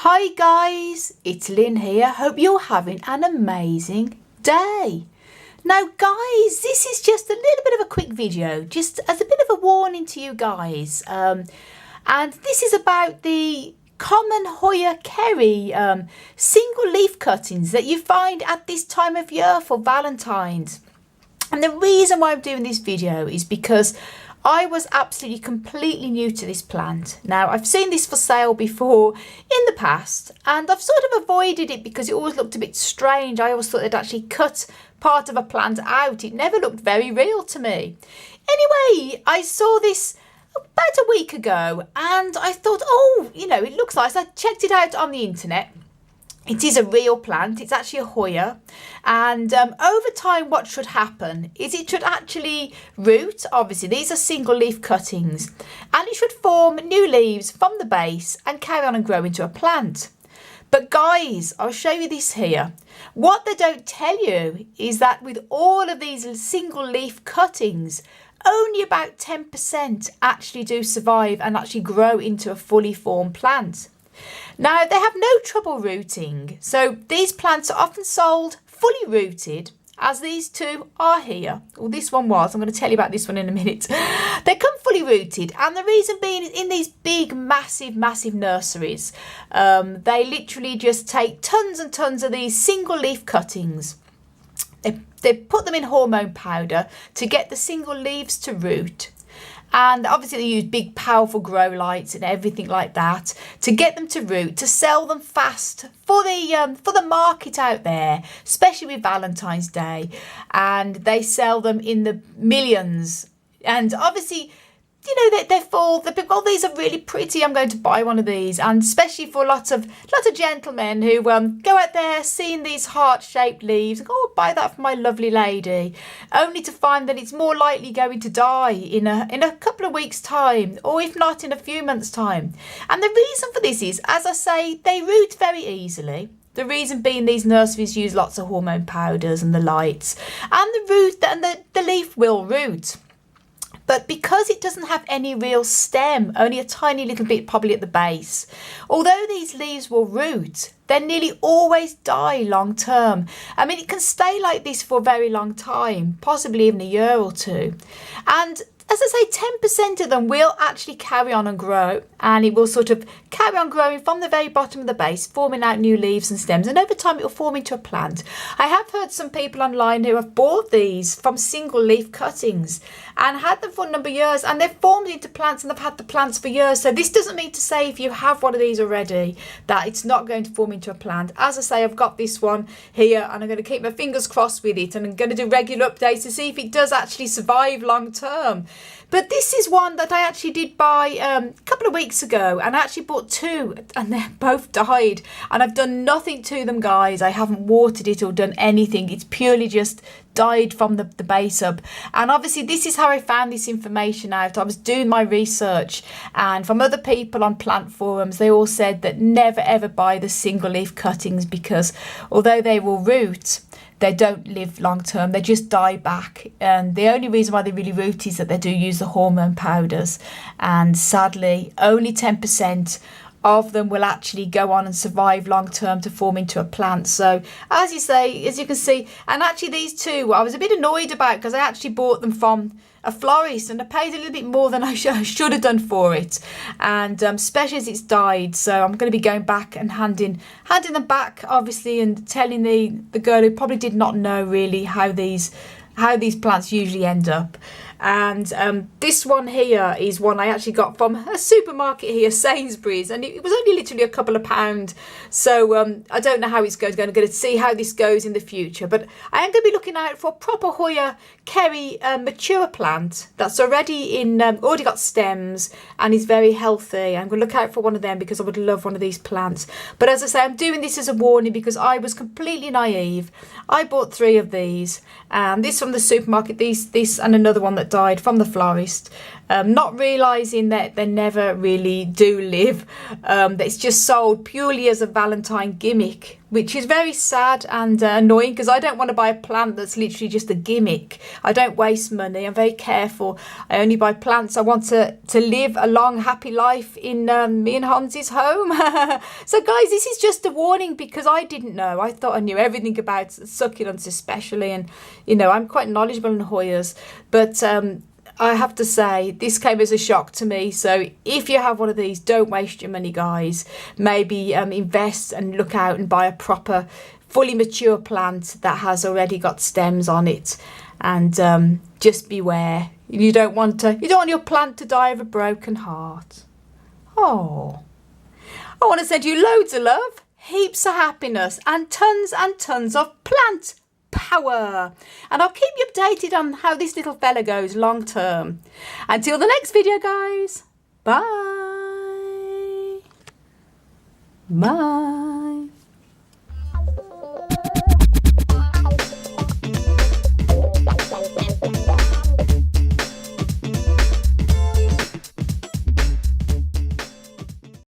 Hi guys, it's Lynn here. Hope you're having an amazing day. Now guys, this is just a little bit of a quick video, just as a bit of a warning to you guys. And this is about the common Hoya Kerri single leaf cuttings that you find at this time of year for Valentines. And the reason why I'm doing this video is because I was absolutely completely new to this plant. Now, I've seen this for sale before in the past, and I've sort of avoided it because it always looked a bit strange. I always thought they'd actually cut part of a plant out. It never looked very real to me. Anyway, I saw this about a week ago, and I thought, oh, you know, it looks nice. I checked it out on the internet. It is a real plant. It's actually a Hoya, and over time what should happen is it should actually root. Obviously these are single leaf cuttings, and it should form new leaves from the base and carry on and grow into a plant. But guys, I'll show you this here. What they don't tell you is that with all of these single leaf cuttings, only about 10% actually do survive and actually grow into a fully formed plant. Now, they have no trouble rooting, so these plants are often sold fully rooted, as these two are here. Well, this one was. I'm going to tell you about this one in a minute. They come fully rooted, and the reason being is in these big, massive nurseries, they literally just take tons and tons of these single leaf cuttings. They put them in hormone powder to get the single leaves to root. And obviously they use big powerful grow lights and everything like that to get them to root, to sell them fast for the market out there, especially with Valentine's Day. And they sell them in the millions. And obviously, you know, they're full. Oh, these are really pretty. I'm going to buy one of these. And especially for lots of gentlemen who go out there seeing these heart-shaped leaves and go, oh, buy that for my lovely lady, only to find that it's more likely going to die in a couple of weeks' time, or if not in a few months' time. And the reason for this is, as I say, they root very easily. The reason being these nurseries use lots of hormone powders and the lights, and the leaf will root. But because it doesn't have any real stem, only a tiny little bit probably at the base, although these leaves will root, they nearly always die long term. I mean, it can stay like this for a very long time, possibly even a year or two. And as I say, 10% of them will actually carry on and grow, and it will sort of carry on growing from the very bottom of the base, forming out new leaves and stems, and over time it will form into a plant. I have heard some people online who have bought these from single leaf cuttings and had them for a number of years, and they've formed into plants, and they've had the plants for years. So this doesn't mean to say if you have one of these already that it's not going to form into a plant. As I say, I've got this one here, and I'm going to keep my fingers crossed with it, and I'm going to do regular updates to see if it does actually survive long term. But this is one that I actually did buy a couple of weeks ago, and I actually bought two, and they both died. And I've done nothing to them, guys. I haven't watered it or done anything. It's purely just died from the base up. And obviously this is how I found this information out. I was doing my research, and from other people on plant forums, they all said that never ever buy the single leaf cuttings, because although they will root, they don't live long term. They just die back. And the only reason why they really root is that they do use the hormone powders. And sadly, only 10% of them will actually go on and survive long term to form into a plant. So as you can see, and actually these two I was a bit annoyed about, because I actually bought them from a florist, and I paid a little bit more than I should have done for it, and especially as it's died. So I'm going to be going back and handing them back, obviously, and telling the girl who probably did not know really how these plants usually end up. And this one here is one I actually got from a supermarket here, Sainsbury's, and it was only literally a couple of pounds. So I don't know how it's going to see how this goes in the future, but I am going to be looking out for a proper Hoya Kerri mature plant that's already got stems and is very healthy. I'm going to look out for one of them because I would love one of these plants. But as I say, I'm doing this as a warning because I was completely naive. I bought 3 of these, this from the supermarket, this and another one that died from the florist, not realising that they never really do live, that it's just sold purely as a Valentine gimmick. which is very sad and annoying, because I don't want to buy a plant that's literally just a gimmick. I don't waste money. I'm very careful. I only buy plants. I want to live a long, happy life in me and Hans's home. So guys, this is just a warning, because I didn't know. I thought I knew everything about succulents especially, and you know, I'm quite knowledgeable in Hoyas, but I have to say, this came as a shock to me. So if you have one of these, don't waste your money, guys. Maybe invest and look out and buy a proper, fully mature plant that has already got stems on it. And just beware. You don't want your plant to die of a broken heart. Oh, I want to send you loads of love, heaps of happiness, and tons of plant power, and I'll keep you updated on how this little fella goes long term. Until the next video, guys, bye.